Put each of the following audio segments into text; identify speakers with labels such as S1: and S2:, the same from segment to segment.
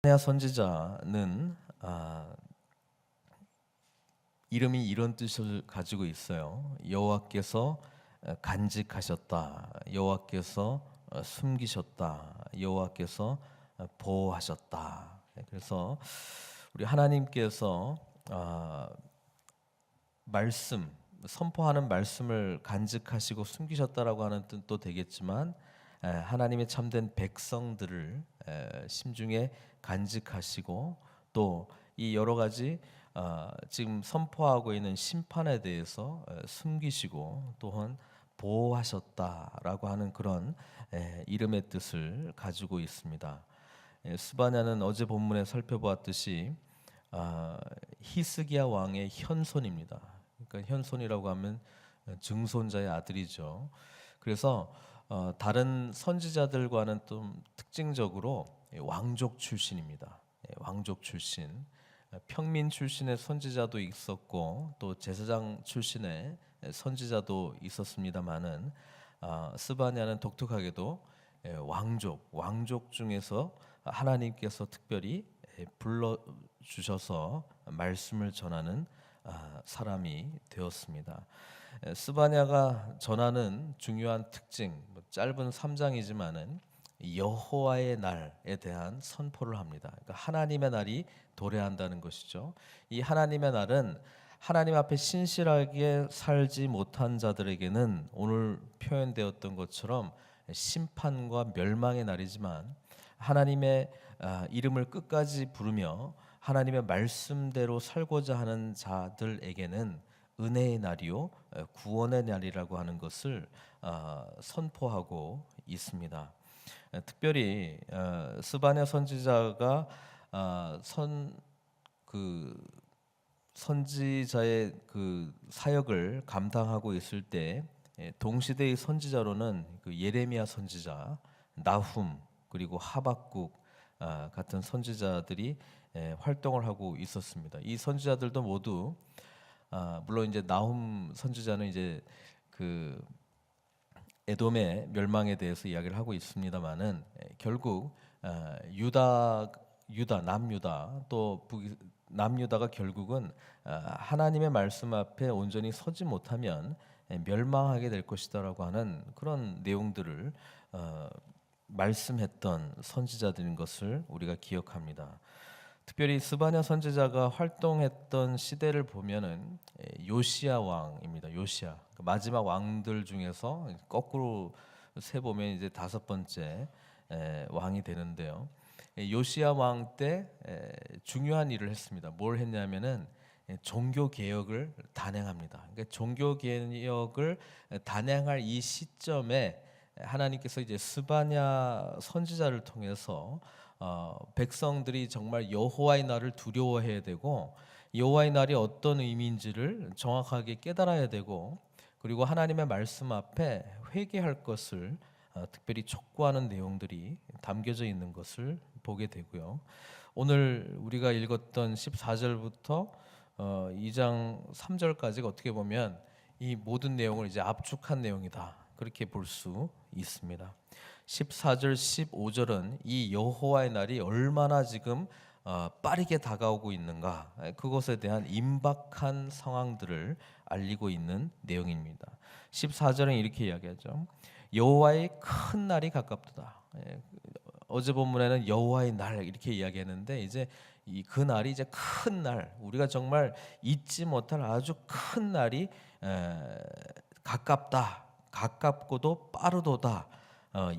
S1: 스바냐 선지자는 이름이 이런 뜻을 가지고 있어요. 여호와께서 간직하셨다, 여호와께서 숨기셨다, 여호와께서 보호하셨다. 그래서 우리 하나님께서 말씀, 선포하는 말씀을 간직하시고 숨기셨다라고 하는 뜻도 되겠지만, 하나님의 참된 백성들을 심중에 간직하시고, 또 이 여러 가지 지금 선포하고 있는 심판에 대해서 숨기시고 또한 보호하셨다라고 하는 그런 이름의 뜻을 가지고 있습니다. 스바냐는 어제 본문에 살펴보았듯이 히스기야 왕의 현손입니다. 그러니까 현손이라고 하면 증손자의 아들이죠. 그래서 다른 선지자들과는 좀 특징적으로 왕족 출신입니다. 왕족 출신, 평민 출신의 선지자도 있었고 또 제사장 출신의 선지자도 있었습니다만은, 스바냐는 독특하게도 왕족 중에서 하나님께서 특별히 불러 주셔서 말씀을 전하는 사람이 되었습니다. 스바냐가 전하는 중요한 특징, 짧은 3장이지만은 여호와의 날에 대한 선포를 합니다. 그러니까 하나님의 날이 도래한다는 것이죠. 이 하나님의 날은 하나님 앞에 신실하게 살지 못한 자들에게는 오늘 표현되었던 것처럼 심판과 멸망의 날이지만, 하나님의 이름을 끝까지 부르며 하나님의 말씀대로 살고자 하는 자들에게는 은혜의 날이요 구원의 날이라고 하는 것을 선포하고 있습니다. 특별히 스바냐 선지자가 선지자의 그 사역을 감당하고 있을 때, 동시대의 선지자로는 그 예레미야 선지자, 나훔, 그리고 하박국 같은 선지자들이 활동을 하고 있었습니다. 이 선지자들도 모두 물론 이제 나훔 선지자는 이제 그 에돔의 멸망에 대해서 이야기를 하고 있습니다만은, 결국 남유다 또 남유다가 결국은 하나님의 말씀 앞에 온전히 서지 못하면 멸망하게 될 것이다라고 하는 그런 내용들을 말씀했던 선지자들인 것을 우리가 기억합니다. 특별히 스바냐 선지자가 활동했던 시대를 보면은 요시야 왕입니다. 요시야, 마지막 왕들 중에서 거꾸로 세 보면 이제 5번째 왕이 되는데요. 요시야 왕 때 중요한 일을 했습니다. 뭘 했냐면은 종교 개혁을 단행합니다. 그러니까 종교 개혁을 단행할 이 시점에 하나님께서 이제 스바냐 선지자를 통해서 백성들이 정말 여호와의 날을 두려워해야 되고, 여호와의 날이 어떤 의미인지를 정확하게 깨달아야 되고, 그리고 하나님의 말씀 앞에 회개할 것을 특별히 촉구하는 내용들이 담겨져 있는 것을 보게 되고요. 오늘 우리가 읽었던 14절부터 2장 3절까지가 어떻게 보면 이 모든 내용을 이제 압축한 내용이다, 그렇게 볼 수 있습니다. 14절, 15절은 이 여호와의 날이 얼마나 지금 빠르게 다가오고 있는가, 그것에 대한 임박한 상황들을 알리고 있는 내용입니다. 14절은 이렇게 이야기하죠. 여호와의 큰 날이 가깝도다. 어제 본문에는 여호와의 날 이렇게 이야기했는데, 이제 그 날이 이제 큰 날, 우리가 정말 잊지 못할 아주 큰 날이 가깝다, 가깝고도 빠르도다.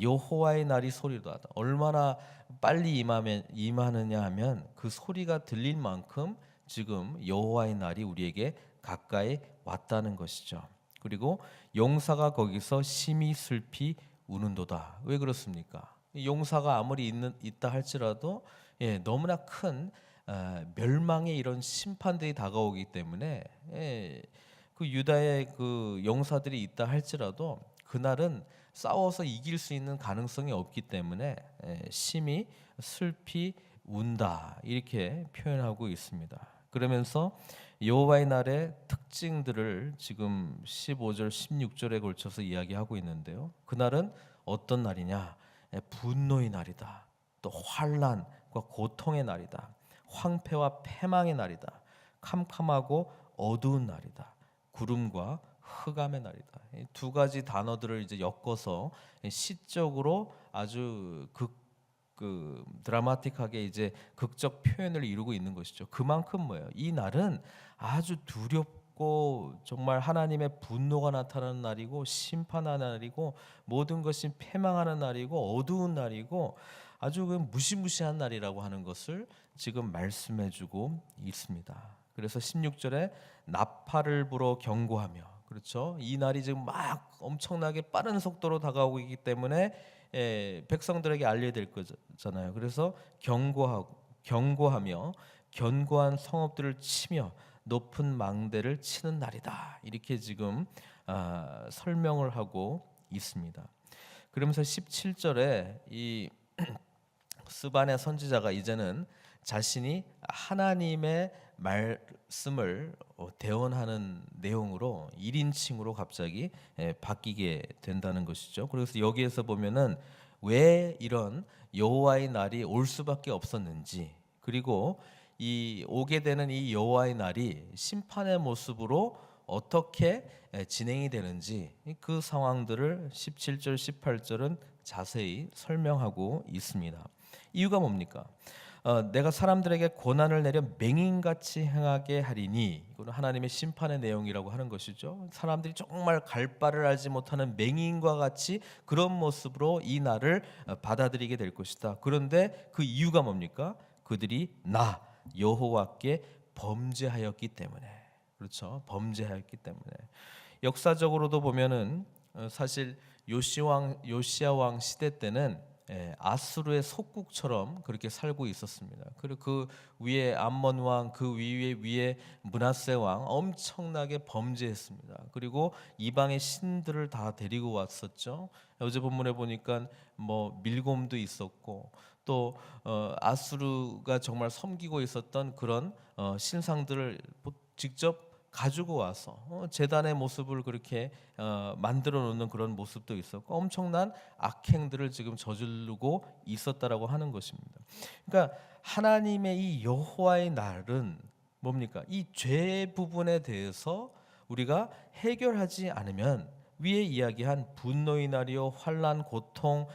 S1: 여호와의 날이 소리도다. 얼마나 빨리 임하느냐 하면 그 소리가 들릴 만큼 지금 여호와의 날이 우리에게 가까이 왔다는 것이죠. 그리고 용사가 거기서 심히 슬피 우는도다. 왜 그렇습니까? 용사가 아무리 있다 할지라도 너무나 큰 멸망의 이런 심판들이 다가오기 때문에, 그 유다의 그 용사들이 있다 할지라도 그날은 싸워서 이길 수 있는 가능성이 없기 때문에 심히 슬피 운다, 이렇게 표현하고 있습니다. 그러면서 여호와의 날의 특징들을 지금 15절, 16절에 걸쳐서 이야기하고 있는데요. 그날은 어떤 날이냐? 분노의 날이다. 또 환난, 고통의 날이다. 황폐와 패망의 날이다. 캄캄하고 어두운 날이다. 구름과 흑암의 날이다. 이 두 가지 단어들을 이제 엮어서 시적으로 아주 드라마틱하게 이제 극적 표현을 이루고 있는 것이죠. 그만큼 뭐예요? 이 날은 아주 두렵고 정말 하나님의 분노가 나타나는 날이고 심판하는 날이고 모든 것이 패망하는 날이고 어두운 날이고 아주 무시무시한 날이라고 하는 것을 지금 말씀해주고 있습니다. 그래서 16절에 나팔을 불어 경고하며, 그렇죠? 이 날이 지금 막 엄청나게 빠른 속도로 다가오고 있기 때문에 백성들에게 알려야 될 거잖아요. 그래서 경고하며 견고한 성읍들을 치며 높은 망대를 치는 날이다. 이렇게 지금 설명을 하고 있습니다. 그러면서 17절에 이 스바냐 선지자가 이제는 자신이 하나님의 말씀을 대언하는 내용으로 1인칭으로 갑자기 바뀌게 된다는 것이죠. 그래서 여기에서 보면은 왜 이런 여호와의 날이 올 수밖에 없었는지, 그리고 이 오게 되는 이 여호와의 날이 심판의 모습으로 어떻게 진행이 되는지 그 상황들을 17절, 18절은 자세히 설명하고 있습니다. 이유가 뭡니까? 내가 사람들에게 고난을 내려 맹인같이 행하게 하리니, 이거는 하나님의 심판의 내용이라고 하는 것이죠. 사람들이 정말 갈 바를 알지 못하는 맹인과 같이 그런 모습으로 이 날을 받아들이게 될 것이다. 그런데 그 이유가 뭡니까? 그들이 나 여호와께 범죄하였기 때문에. 그렇죠? 범죄하였기 때문에. 역사적으로도 보면은 사실 요시야 왕 시대 때는 아수르의 속국처럼 그렇게 살고 있었습니다. 그리고 그 위에 암몬 왕, 그 위에 므낫세 왕 엄청나게 범죄했습니다. 그리고 이방의 신들을 다 데리고 왔었죠. 어제 본문에 보니까 뭐 밀곰도 있었고 또 아수르가 정말 섬기고 있었던 그런 신상들을 직접 가지고 와서 제단의 모습을 그렇게 만들어 놓는 그런 모습도 있었고 엄청난 악행들을 지금 저지르고 있었다라고 하는 것입니다. 그러니까 하나님의 이 여호와의 날은 뭡니까? 이 죄 부분에 대해서 우리가 해결하지 않으면 위에 이야기한 분노의 날이요, 환난, 고통,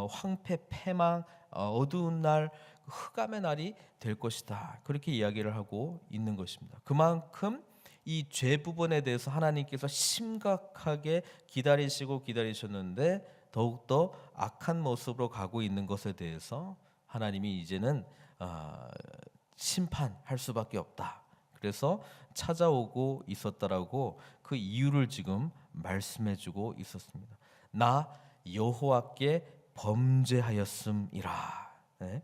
S1: 황폐, 패망, 어두운 날, 흑암의 날이 될 것이다. 그렇게 이야기를 하고 있는 것입니다. 그만큼 이 죄 부분에 대해서 하나님께서 심각하게 기다리셨는데 더욱더 악한 모습으로 가고 있는 것에 대해서 하나님이 이제는 심판할 수밖에 없다. 그래서 찾아오고 있었다라고 그 이유를 지금 말씀해주고 있었습니다. 나 여호와께 범죄하였음이라. 네.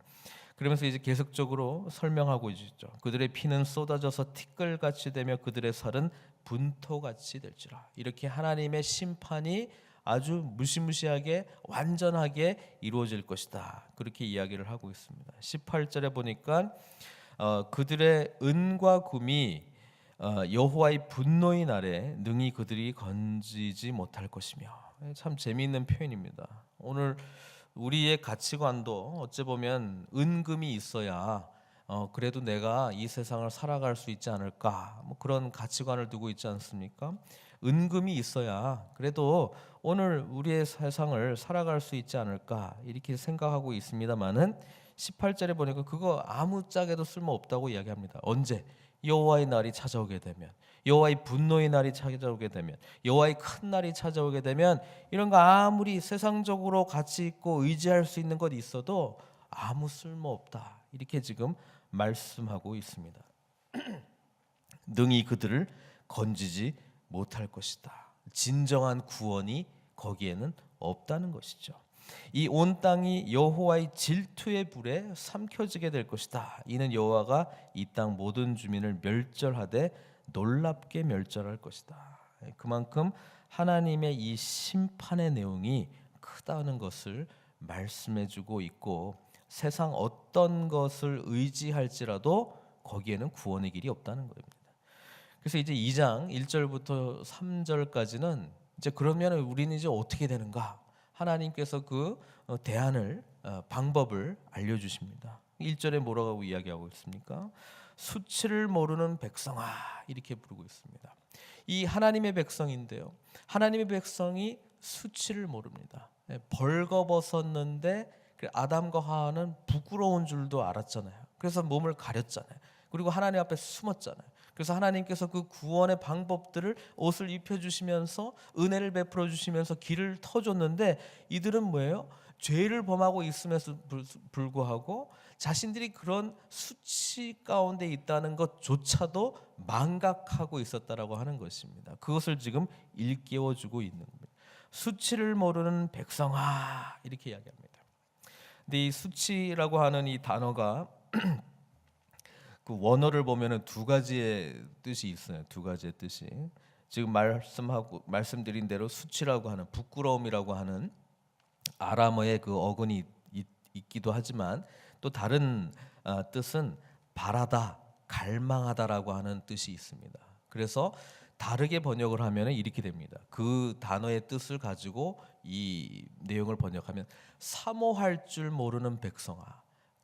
S1: 그러면서 이제 계속적으로 설명하고 있죠. 그들의 피는 쏟아져서 티끌같이 되며 그들의 살은 분토같이 될지라. 이렇게 하나님의 심판이 아주 무시무시하게 완전하게 이루어질 것이다. 그렇게 이야기를 하고 있습니다. 18절에 보니까 그들의 은과 금이 여호와의 분노의 날에 능히 그들이 건지지 못할 것이며. 참 재미있는 표현입니다. 오늘 우리의 가치관도 어찌 보면 은금이 있어야 그래도 내가 이 세상을 살아갈 수 있지 않을까, 뭐 그런 가치관을 두고 있지 않습니까? 은금이 있어야 그래도 오늘 우리의 세상을 살아갈 수 있지 않을까 이렇게 생각하고 있습니다만은 18절에 보니까 그거 아무짝에도 쓸모없다고 이야기합니다. 언제? 여호와의 날이 찾아오게 되면, 여호와의 분노의 날이 찾아오게 되면, 여호와의 큰 날이 찾아오게 되면 이런 거 아무리 세상적으로 가치 있고 의지할 수 있는 것 있어도 아무 쓸모없다. 이렇게 지금 말씀하고 있습니다. 능히 그들을 건지지 못할 것이다. 진정한 구원이 거기에는 없다는 것이죠. 이 온 땅이 여호와의 질투의 불에 삼켜지게 될 것이다. 이는 여호와가 이 땅 모든 주민을 멸절하되 놀랍게 멸절할 것이다. 그만큼 하나님의 이 심판의 내용이 크다는 것을 말씀해주고 있고 세상 어떤 것을 의지할지라도 거기에는 구원의 길이 없다는 겁니다. 그래서 이제 2장 1절부터 3절까지는 이제 그러면 우리는 이제 어떻게 되는가? 하나님께서 그 대안을 방법을 알려주십니다. 1절에 뭐라고 이야기하고 있습니까? 수치를 모르는 백성아 이렇게 부르고 있습니다. 이 하나님의 백성인데요, 하나님의 백성이 수치를 모릅니다. 벌거벗었는데 아담과 하와는 부끄러운 줄도 알았잖아요. 그래서 몸을 가렸잖아요. 그리고 하나님 앞에 숨었잖아요. 그래서 하나님께서 그 구원의 방법들을 옷을 입혀주시면서 은혜를 베풀어 주시면서 길을 터줬는데, 이들은 뭐예요? 죄를 범하고 있음에도 불구하고 자신들이 그런 수치 가운데 있다는 것조차도 망각하고 있었다라고 하는 것입니다. 그것을 지금 일깨워주고 있는 겁니다. 수치를 모르는 백성아 이렇게 이야기합니다. 근데 이 수치라고 하는 이 단어가 그 원어를 보면은 두 가지의 뜻이 있어요. 두 가지의 뜻이. 지금 말씀드린 대로 수치라고 하는, 부끄러움이라고 하는 아람어의 그 어근이 있기도 하지만, 또 다른 뜻은 바라다, 갈망하다라고 하는 뜻이 있습니다. 그래서 다르게 번역을 하면 이렇게 됩니다. 그 단어의 뜻을 가지고 이 내용을 번역하면 사모할 줄 모르는 백성아,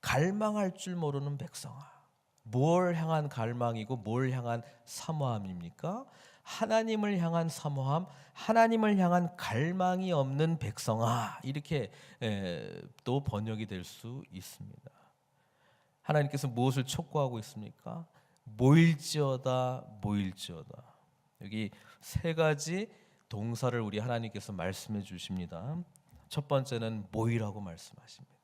S1: 갈망할 줄 모르는 백성아. 뭘 향한 갈망이고 뭘 향한 사모함입니까? 하나님을 향한 사모함, 하나님을 향한 갈망이 없는 백성아, 이렇게 또 번역이 될 수 있습니다. 하나님께서 무엇을 촉구하고 있습니까? 모일지어다, 모일지어다. 여기 세 가지 동사를 우리 하나님께서 말씀해 주십니다. 첫 번째는 모이라고 말씀하십니다.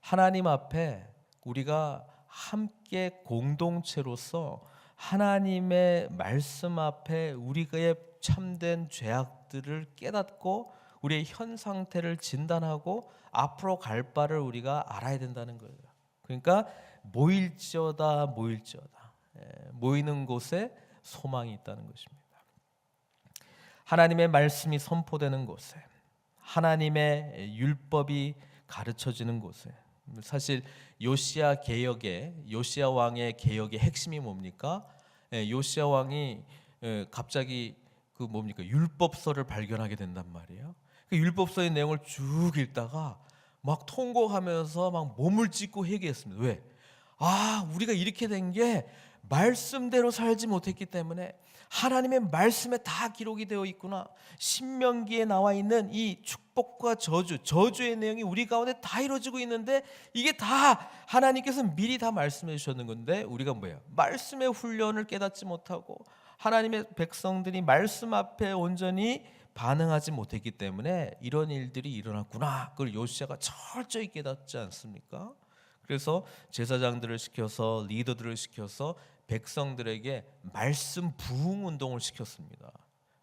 S1: 하나님 앞에 우리가 함께 공동체로서 하나님의 말씀 앞에 우리의 참된 죄악들을 깨닫고 우리의 현 상태를 진단하고 앞으로 갈 바를 우리가 알아야 된다는 거예요. 그러니까 모일지어다, 모일지어다. 모이는 곳에 소망이 있다는 것입니다. 하나님의 말씀이 선포되는 곳에, 하나님의 율법이 가르쳐지는 곳에. 사실 요시야 왕의 개혁의 핵심이 뭡니까? 요시야 왕이 갑자기 그 뭡니까? 율법서를 발견하게 된단 말이에요. 그 율법서의 내용을 쭉 읽다가 막 통곡하면서 막 몸을 찢고 회개했습니다. 왜? 우리가 이렇게 된 게 말씀대로 살지 못했기 때문에, 하나님의 말씀에 다 기록이 되어 있구나. 신명기에 나와 있는 이 축복과 저주의 내용이 우리 가운데 다 이루어지고 있는데, 이게 다 하나님께서 미리 다 말씀해 주셨는 건데, 우리가 뭐예요? 말씀의 훈련을 깨닫지 못하고 하나님의 백성들이 말씀 앞에 온전히 반응하지 못했기 때문에 이런 일들이 일어났구나. 그걸 요시야가 철저히 깨닫지 않습니까? 그래서 제사장들을 시켜서, 리더들을 시켜서 백성들에게 말씀 부흥 운동을 시켰습니다.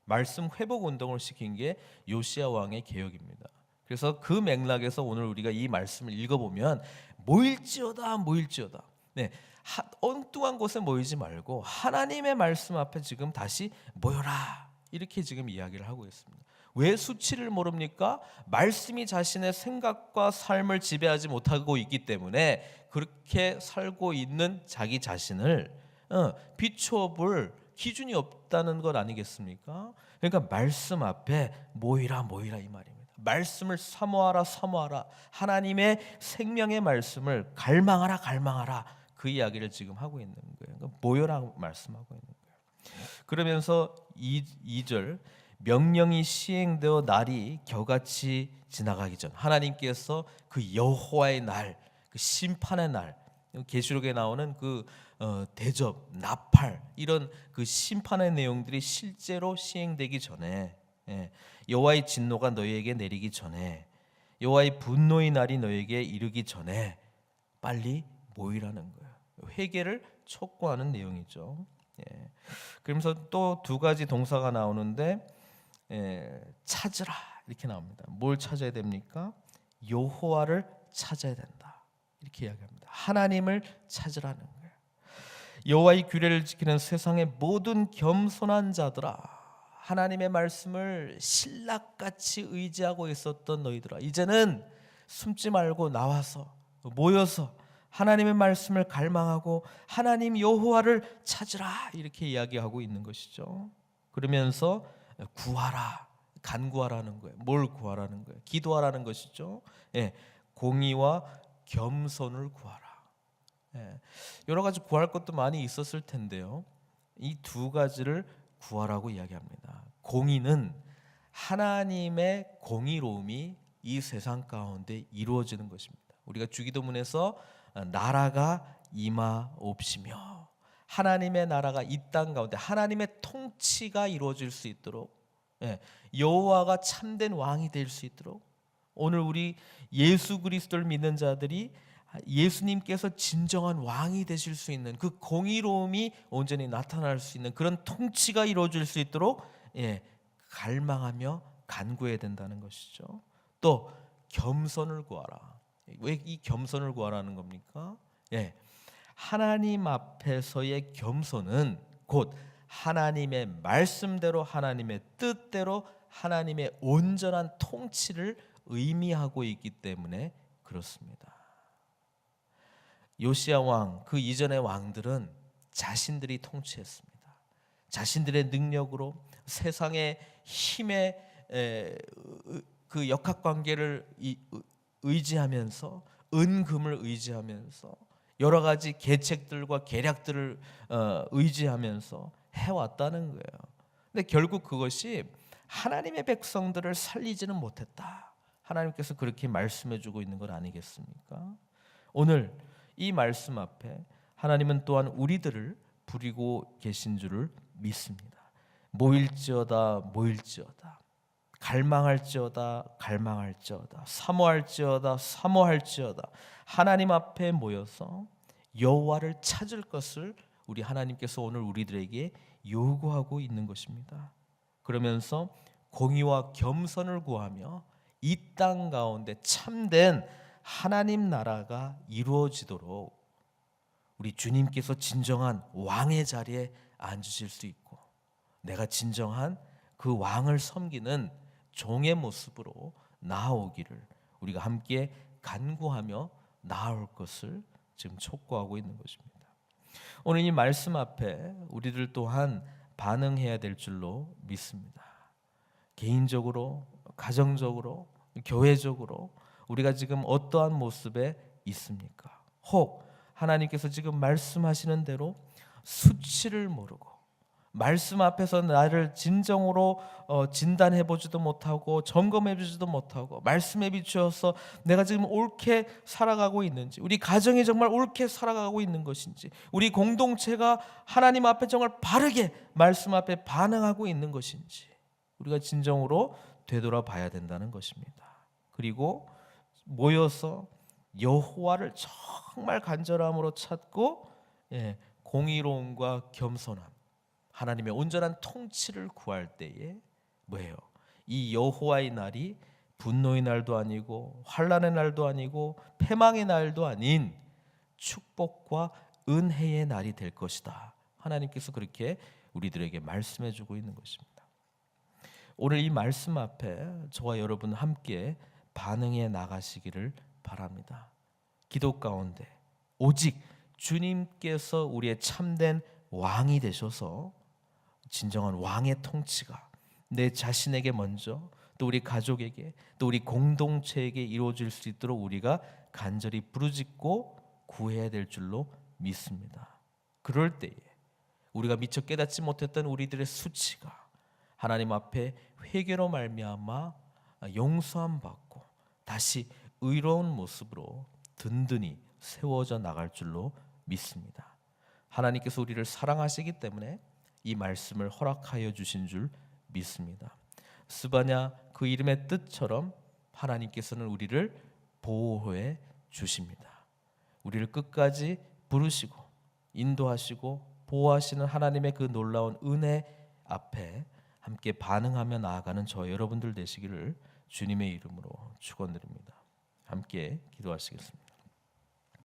S1: 말씀 회복 운동을 시킨 게 요시야 왕의 개혁입니다. 그래서 그 맥락에서 오늘 우리가 이 말씀을 읽어보면 모일지어다, 모일지어다. 엉뚱한 곳에 모이지 말고 하나님의 말씀 앞에 지금 다시 모여라, 이렇게 지금 이야기를 하고 있습니다. 왜 수치를 모릅니까? 말씀이 자신의 생각과 삶을 지배하지 못하고 있기 때문에 그렇게 살고 있는 자기 자신을 비추어볼 기준이 없다는 것 아니겠습니까? 그러니까 말씀 앞에 모이라, 모이라 이 말입니다. 말씀을 사모하라, 사모하라. 하나님의 생명의 말씀을 갈망하라, 갈망하라. 그 이야기를 지금 하고 있는 거예요. 그러니까 모여라 말씀하고 있는 거예요. 그러면서 2절, 명령이 시행되어 날이 겨같이 지나가기 전, 하나님께서 그 여호와의 날, 그 심판의 날, 계시록에 나오는 그 대접, 나팔, 이런 그 심판의 내용들이 실제로 시행되기 전에, 여호와의 진노가 너희에게 내리기 전에, 여호와의 분노의 날이 너희에게 이르기 전에 빨리 모이라는 거예요. 회개를 촉구하는 내용이죠. 그러면서 또 두 가지 동사가 나오는데, 찾으라 이렇게 나옵니다. 뭘 찾아야 됩니까? 여호와를 찾아야 된다, 이렇게 이야기합니다. 하나님을 찾으라는 거예요. 여호와의 규례를 지키는 세상의 모든 겸손한 자들아, 하나님의 말씀을 신락같이 의지하고 있었던 너희들아, 이제는 숨지 말고 나와서 모여서 하나님의 말씀을 갈망하고 하나님 여호와를 찾으라, 이렇게 이야기하고 있는 것이죠. 그러면서 구하라, 간구하라는 거예요. 뭘 구하라는 거예요? 기도하라는 것이죠. 공의와 겸손을 구하라. 여러 가지 구할 것도 많이 있었을 텐데요. 이 두 가지를 구하라고 이야기합니다. 공의는 하나님의 공의로움이 이 세상 가운데 이루어지는 것입니다. 우리가 주기도문에서 나라가 임하옵시며 하나님의 나라가 이 땅 가운데 하나님의 통치가 이루어질 수 있도록 여호와가 참된 왕이 될 수 있도록 오늘 우리 예수 그리스도를 믿는 자들이 예수님께서 진정한 왕이 되실 수 있는 그 공의로움이 온전히 나타날 수 있는 그런 통치가 이루어질 수 있도록 갈망하며 간구해야 된다는 것이죠. 또 겸손을 구하라. 왜 이 겸손을 구하라는 겁니까? 하나님 앞에서의 겸손은 곧 하나님의 말씀대로 하나님의 뜻대로 하나님의 온전한 통치를 의미하고 있기 때문에 그렇습니다. 요시야 왕 그 이전의 왕들은 자신들이 통치했습니다. 자신들의 능력으로 세상의 힘의 그 역학관계를 의지하면서 은금을 의지하면서 여러 가지 계책들과 계략들을 의지하면서 해왔다는 거예요. 근데 결국 그것이 하나님의 백성들을 살리지는 못했다. 하나님께서 그렇게 말씀해주고 있는 것 아니겠습니까? 오늘 이 말씀 앞에 하나님은 또한 우리들을 부리고 계신 줄을 믿습니다. 모일지어다 모일지어다 갈망할지어다 갈망할지어다 사모할지어다 사모할지어다 하나님 앞에 모여서 여호와를 찾을 것을 우리 하나님께서 오늘 우리들에게 요구하고 있는 것입니다. 그러면서 공의와 겸손을 구하며 이 땅 가운데 참된 하나님 나라가 이루어지도록 우리 주님께서 진정한 왕의 자리에 앉으실 수 있고 내가 진정한 그 왕을 섬기는 종의 모습으로 나아오기를 우리가 함께 간구하며 나아올 것을 지금 촉구하고 있는 것입니다. 오늘 이 말씀 앞에 우리들 또한 반응해야 될 줄로 믿습니다. 개인적으로, 가정적으로, 교회적으로 우리가 지금 어떠한 모습에 있습니까? 혹 하나님께서 지금 말씀하시는 대로 수치를 모르고 말씀 앞에서 나를 진정으로 진단해 보지도 못하고 점검해 보지도 못하고 말씀에 비추어서 내가 지금 옳게 살아가고 있는지 우리 가정이 정말 옳게 살아가고 있는 것인지 우리 공동체가 하나님 앞에 정말 바르게 말씀 앞에 반응하고 있는 것인지 우리가 진정으로 되돌아봐야 된다는 것입니다. 그리고 모여서 여호와를 정말 간절함으로 찾고 공의로움과 겸손함 하나님의 온전한 통치를 구할 때에 뭐예요? 이 여호와의 날이 분노의 날도 아니고 환난의 날도 아니고 패망의 날도 아닌 축복과 은혜의 날이 될 것이다. 하나님께서 그렇게 우리들에게 말씀해 주고 있는 것입니다. 오늘 이 말씀 앞에 저와 여러분 함께 반응해 나가시기를 바랍니다. 기도 가운데 오직 주님께서 우리의 참된 왕이 되셔서 진정한 왕의 통치가 내 자신에게 먼저 또 우리 가족에게 또 우리 공동체에게 이루어질 수 있도록 우리가 간절히 부르짖고 구해야 될 줄로 믿습니다. 그럴 때에 우리가 미처 깨닫지 못했던 우리들의 수치가 하나님 앞에 회개로 말미암아 용서함 받고 다시 의로운 모습으로 든든히 세워져 나갈 줄로 믿습니다. 하나님께서 우리를 사랑하시기 때문에 이 말씀을 허락하여 주신 줄 믿습니다. 스바냐 그 이름의 뜻처럼 하나님께서는 우리를 보호해 주십니다. 우리를 끝까지 부르시고 인도하시고 보호하시는 하나님의 그 놀라운 은혜 앞에 함께 반응하며 나아가는 저 여러분들 되시기를 주님의 이름으로 축원드립니다. 함께 기도하시겠습니다.